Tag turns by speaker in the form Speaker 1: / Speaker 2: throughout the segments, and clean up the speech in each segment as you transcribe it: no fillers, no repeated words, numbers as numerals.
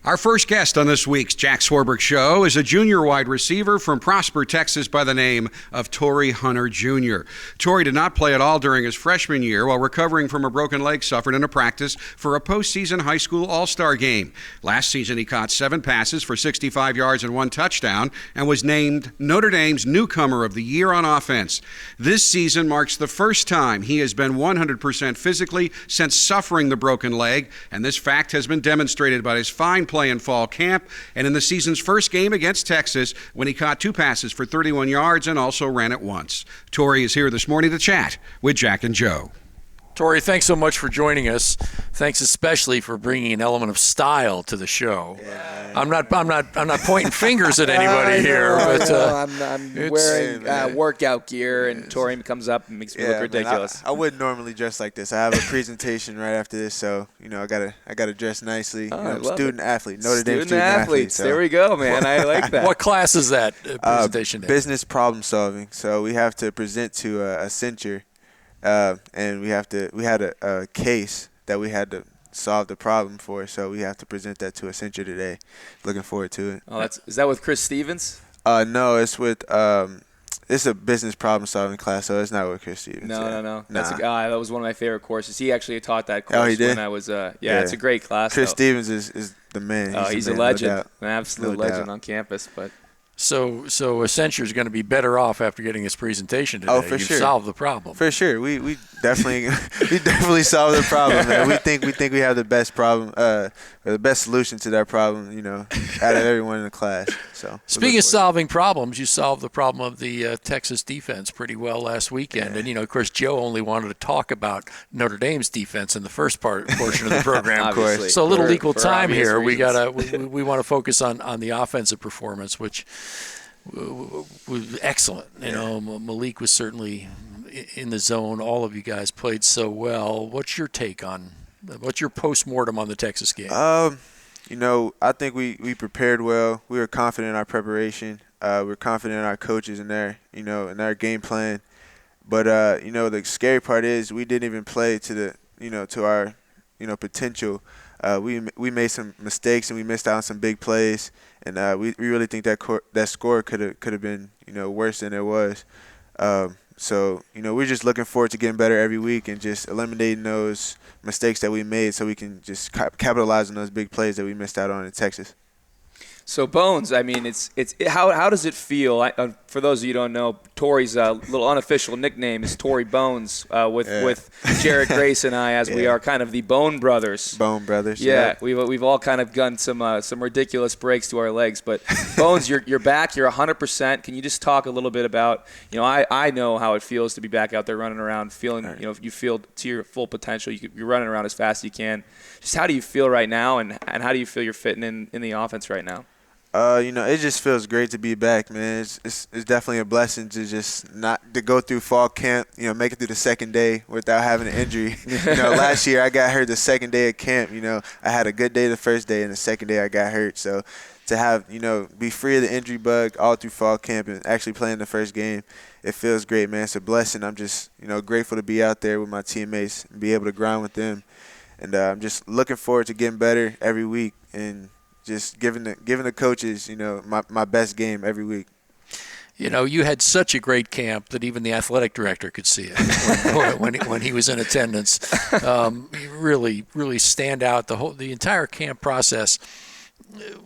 Speaker 1: Our first guest on this week's Jack Swarbrick Show is a junior wide receiver from Prosper, Texas by the name of Torii Hunter Jr. Torii did not play at all during his freshman year while recovering from a broken leg suffered in a practice for a postseason high school all-star game. Last season, he caught 7 passes for 65 yards and 1 touchdown and was named Notre Dame's Newcomer of the Year on offense. This season marks the first time he has been 100% physically since suffering the broken leg, and this fact has been demonstrated by his fine play in fall camp and in the season's first game against Texas when he caught 2 passes for 31 yards and also ran it once. Torii is here this morning to chat with Jack and Joe.
Speaker 2: Torii, thanks so much for joining us. Thanks especially for bringing an element of style to the show. Yeah. I'm not pointing fingers at anybody here, but
Speaker 3: I'm wearing workout gear, and Torii comes up and makes me look ridiculous.
Speaker 4: I wouldn't normally dress like this. I have a presentation right after this, so I gotta dress nicely. Student athlete, Notre Dame student athlete.
Speaker 3: So. There we go, man. I like that.
Speaker 2: What class is that presentation?
Speaker 4: Business problem solving. So we have to present to a censure. And we had a case that we had to solve the problem for, so we have to present that to a censure today. Looking forward to it.
Speaker 3: Oh, is that with Chris Stevens?
Speaker 4: No, it's with it's a business problem solving class, so it's not with Chris Stevens.
Speaker 3: No. That was one of my favorite courses. He actually taught that course. Oh, he did? When I was it's a great class.
Speaker 4: Chris Stevens is the man.
Speaker 3: He's a legend, an absolute legend on campus, but.
Speaker 2: So Accenture is going to be better off after getting his presentation today.
Speaker 4: Oh, for sure.
Speaker 2: You've solved the problem.
Speaker 4: For sure. We definitely solved the problem, man. We think we have the best problem, or the best solution to that problem, out of everyone in the class. So
Speaker 2: speaking of solving problems, you solved the problem of the Texas defense pretty well last weekend. Yeah. And of course, Joe only wanted to talk about Notre Dame's defense in the first portion of the program.
Speaker 3: Of course.
Speaker 2: So a little equal time here.
Speaker 3: Reasons.
Speaker 2: We want to focus on the offensive performance, which was excellent. Malik was certainly in the zone. All of you guys played so well. What's your postmortem on the Texas game?
Speaker 4: I think we prepared well. We were confident in our preparation. We're confident in our coaches and their game plan. But the scary part is we didn't even play to our potential. We made some mistakes and we missed out on some big plays, and we really think that score could have been worse than it was. So we're just looking forward to getting better every week and just eliminating those mistakes that we made, so we can just capitalize on those big plays that we missed out on in Texas.
Speaker 3: So Bones, I mean, how does it feel? For those of you who don't know, Tori's little unofficial nickname is Torii Bones with Jared Grace and I, as we are kind of the Bone Brothers.
Speaker 4: Bone Brothers.
Speaker 3: Yeah, we've all kind of done some ridiculous breaks to our legs, but Bones, you're back. You're 100%. Can you just talk a little bit about? I know how it feels to be back out there running around, feeling you feel to your full potential. You're running around as fast as you can. Just how do you feel right now, and how do you feel you're fitting in the offense right now?
Speaker 4: It just feels great to be back, man. It's definitely a blessing to just not to go through fall camp, make it through the second day without having an injury. Last year I got hurt the second day of camp. I had a good day the first day, and the second day I got hurt. So to have, be free of the injury bug all through fall camp and actually playing the first game, it feels great, man. It's a blessing. I'm just, grateful to be out there with my teammates and be able to grind with them. And I'm just looking forward to getting better every week and just giving the coaches, my best game every week.
Speaker 2: You had such a great camp that even the athletic director could see it when he was in attendance. You really stand out the entire camp process.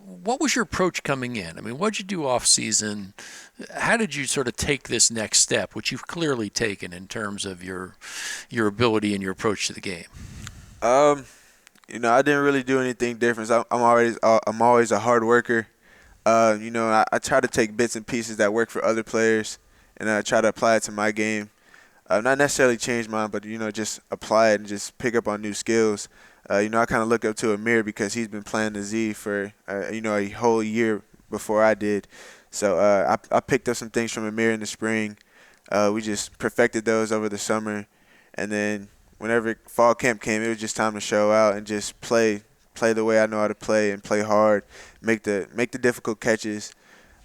Speaker 2: What was your approach coming in? I mean, what did you do off season? How did you sort of take this next step, which you've clearly taken in terms of your ability and your approach to the game?
Speaker 4: I didn't really do anything different. I'm always a hard worker. I try to take bits and pieces that work for other players, and I try to apply it to my game. Not necessarily change mine, but just apply it and just pick up on new skills. I kind of look up to Amir because he's been playing the Z for a whole year before I did. So I picked up some things from Amir in the spring. We just perfected those over the summer, and then whenever fall camp came, it was just time to show out and just play the way I know how to play and play hard, make the difficult catches.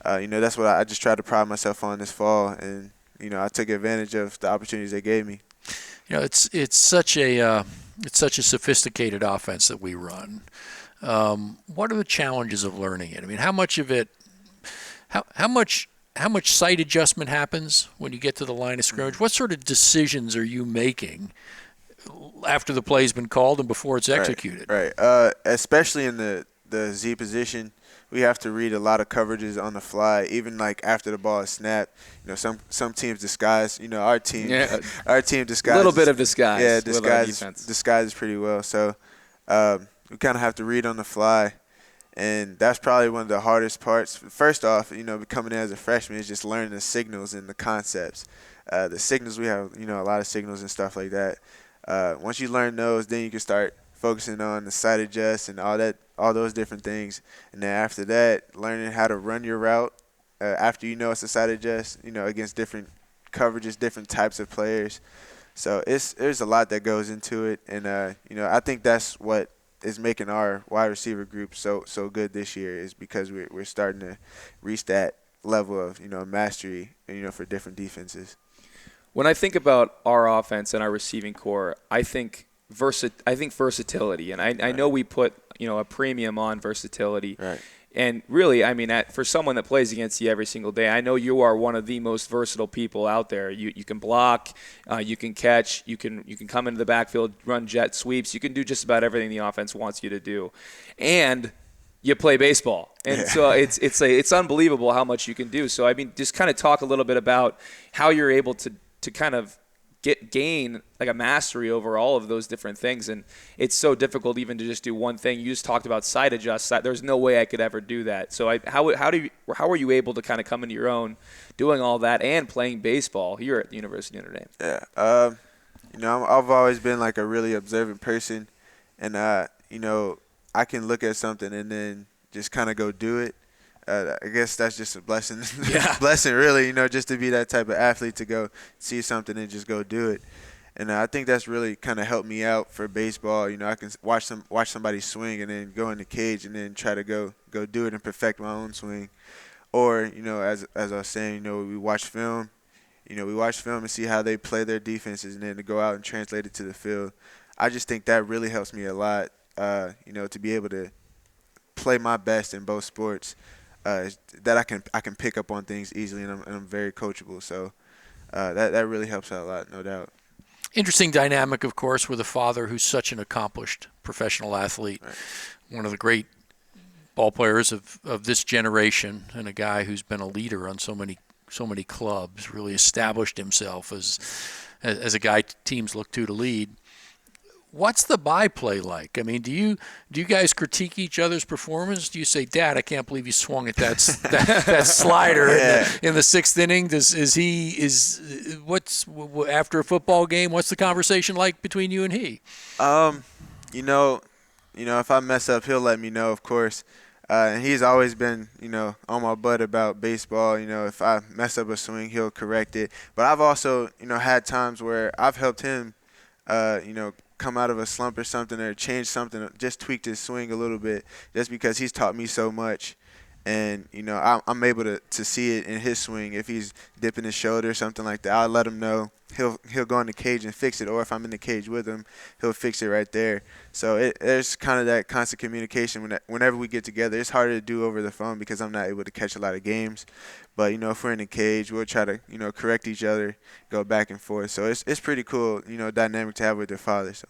Speaker 4: That's what I just tried to pride myself on this fall, and I took advantage of the opportunities they gave me.
Speaker 2: It's such a sophisticated offense that we run. What are the challenges of learning it? I mean, how much of it, how much sight adjustment happens when you get to the line of scrimmage? What sort of decisions are you making after the play's been called and before it's executed?
Speaker 4: Right. Especially in the Z position, we have to read a lot of coverages on the fly, even like after the ball is snapped. Some teams disguise. Our team disguises.
Speaker 3: A little bit of disguise.
Speaker 4: Yeah, disguises pretty well. So we kind of have to read on the fly, and that's probably one of the hardest parts. First off, coming in as a freshman is just learning the signals and the concepts. The signals, we have a lot of signals and stuff like that. Once you learn those, then you can start focusing on the sight adjust and all those different things. And then after that, learning how to run your route after it's a sight adjust, against different coverages, different types of players. So there's a lot that goes into it. And, I think that's what is making our wide receiver group so good this year, is because we're starting to reach that level of, mastery, for different defenses.
Speaker 3: When I think about our offense and our receiving core, I think versatility, and I know we put a premium on versatility.
Speaker 4: Right.
Speaker 3: And really, I mean, for someone that plays against you every single day, I know you are one of the most versatile people out there. You can block, you can catch, you can come into the backfield, run jet sweeps. You can do just about everything the offense wants you to do, and you play baseball. And so it's unbelievable how much you can do. So I mean, just kind of talk a little bit about how you're able to kind of gain like a mastery over all of those different things. And it's so difficult even to just do one thing. You just talked about sight adjust. There's no way I could ever do that. So how are you able to kind of come into your own doing all that and playing baseball here at the University of Notre Dame?
Speaker 4: Yeah. I've always been like a really observant person, and I can look at something and then just kind of go do it. I guess that's just a blessing.
Speaker 3: Yeah.
Speaker 4: Blessing, really, just to be that type of athlete, to go see something and just go do it. And I think that's really kind of helped me out for baseball. I can watch somebody swing and then go in the cage and then try to go do it and perfect my own swing. Or, as I was saying, we watch film. We watch film and see how they play their defenses, and then to go out and translate it to the field. I just think that really helps me a lot, to be able to play my best in both sports. That I can pick up on things easily, and I'm very coachable. So that really helps out a lot, no doubt.
Speaker 2: Interesting dynamic, of course, with a father who's such an accomplished professional athlete,
Speaker 4: right.
Speaker 2: One of the great ball players of this generation, and a guy who's been a leader on so many clubs, really established himself as a guy teams look to lead. What's the byplay like? I mean, do you guys critique each other's performance? Do you say, "Dad, I can't believe you swung at that slider in the sixth inning"? What's after a football game? What's the conversation like between you and he?
Speaker 4: If I mess up, he'll let me know, of course. And he's always been, on my butt about baseball. If I mess up a swing, he'll correct it. But I've also, had times where I've helped him, come out of a slump or something, or change something, just tweaked his swing a little bit, just because he's taught me so much. And, I'm able to see it in his swing. If he's dipping his shoulder or something like that, I'll let him know. He'll go in the cage and fix it, or if I'm in the cage with him, he'll fix it right there. So there's kind of that constant communication. Whenever we get together, it's harder to do over the phone because I'm not able to catch a lot of games. But, if we're in the cage, we'll try to, correct each other, go back and forth. So it's pretty cool, dynamic to have with their father. So.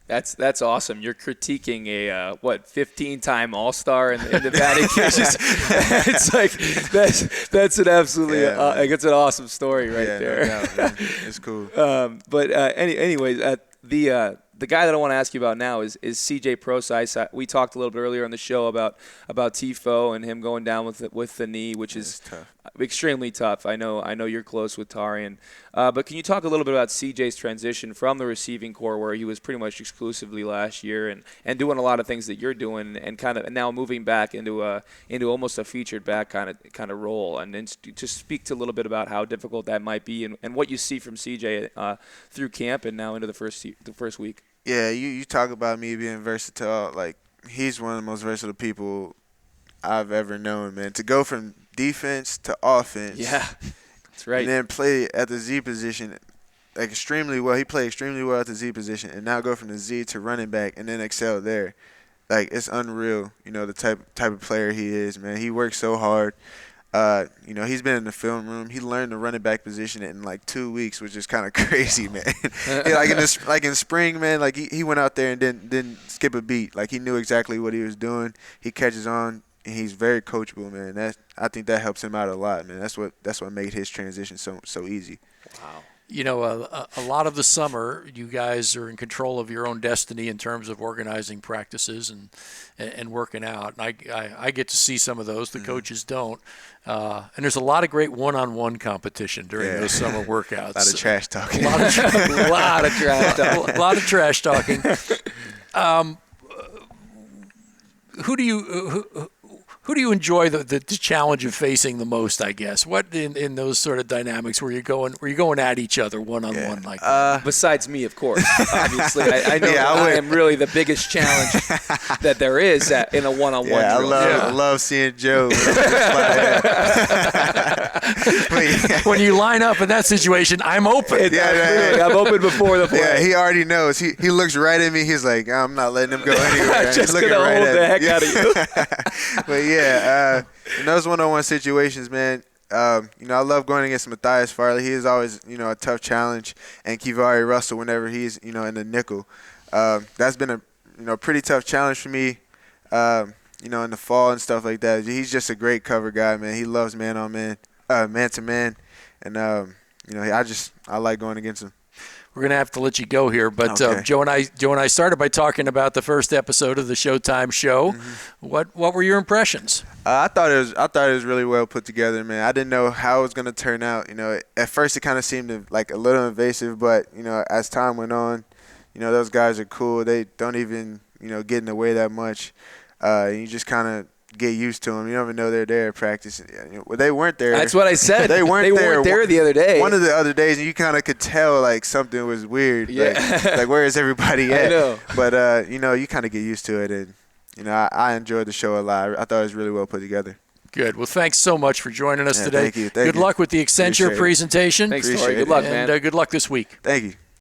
Speaker 3: That's awesome. You're critiquing a 15-time All-Star in the batting cages. It's like that's an absolutely it's an awesome story right there.
Speaker 4: No doubt, man. It's cool.
Speaker 3: Anyways, the guy that I want to ask you about now is CJ Prosise. We talked a little bit earlier on the show about Tifo and him going down with the knee, which is
Speaker 4: tough.
Speaker 3: Extremely tough. I know you're close with Torii, but can you talk a little bit about CJ's transition from the receiving core, where he was pretty much exclusively last year, and doing a lot of things that you're doing, and now moving back into almost a featured back kind of role, and then just speak to a little bit about how difficult that might be, and what you see from CJ through camp and now into the first week.
Speaker 4: Yeah, you talk about me being versatile. Like, he's one of the most versatile people I've ever known, man. To go from defense to offense.
Speaker 3: Yeah, that's right.
Speaker 4: And then play at the Z position like extremely well. He played extremely well at the Z position, and now go from the Z to running back and then excel there. like it's unreal. You know, the type of player he is, man. He works so hard. You know, he's been in the film room. He learned the running back position in like 2 weeks, which is kind of crazy, man. Like in spring, man. Like he went out there and didn't skip a beat. Like he knew exactly what he was doing. He catches on, and he's very coachable, man. I think that helps him out a lot, man. That's what made his transition so easy.
Speaker 2: Wow. You know, a lot of the summer, you guys are in control of your own destiny in terms of organizing practices and working out. And I get to see some of those. The coaches don't. And there's a lot of great one-on-one competition during those summer workouts.
Speaker 4: A lot of trash talking.
Speaker 3: A lot of trash talking.
Speaker 2: A lot of trash talking. Who do you enjoy the challenge of facing the most, I guess? What in those sort of dynamics where you're going at each other one-on-one like that?
Speaker 3: Besides me, of course. Obviously, I know I am really the biggest challenge that there is in a one-on-one drill.
Speaker 4: I love seeing Joe.
Speaker 2: When you line up in that situation, I'm open.
Speaker 3: I'm open before the play.
Speaker 4: Yeah, he already knows. He looks right at me. He's like, I'm not letting him go anywhere.
Speaker 3: Just going to hold the heck out of you.
Speaker 4: But yeah, in those one-on-one situations, man, you know, I love going against Matthias Farley. He is always, you know, a tough challenge. And Kivari Russell whenever he's, you know, in the nickel. That's been a, you know, pretty tough challenge for me, you know, in the fall and stuff like that. He's just a great cover guy, man. He loves man-on-man, man-to-man. And, you know, I like going against him.
Speaker 2: We're going to have to let you go here, but
Speaker 4: Okay.
Speaker 2: Joe and I started by talking about the first episode of the Showtime show. Mm-hmm. What were your impressions?
Speaker 4: I thought it was really well put together, man. I didn't know how it was going to turn out. You know, at first it kind of seemed like a little invasive, but you know, as time went on, you know, those guys are cool. They don't even, you know, get in the way that much. You just kind of get used to them. You don't even know they're there at practice. Well, they weren't there.
Speaker 3: That's what I said.
Speaker 4: They weren't
Speaker 3: there the other day.
Speaker 4: One of the other days, and you kind of could tell like something was weird.
Speaker 3: Yeah.
Speaker 4: Like where is everybody at?
Speaker 3: I know.
Speaker 4: But you know, you kind of get used to it, and you know, I enjoyed the show a lot. I thought it was really well put together.
Speaker 2: Good. Well, thanks so much for joining us today.
Speaker 4: Thank you.
Speaker 2: Good luck with the Accenture
Speaker 4: Appreciate it.
Speaker 2: presentation.
Speaker 3: Thanks, Torii. Good luck, man.
Speaker 2: And good luck this week.
Speaker 4: Thank you.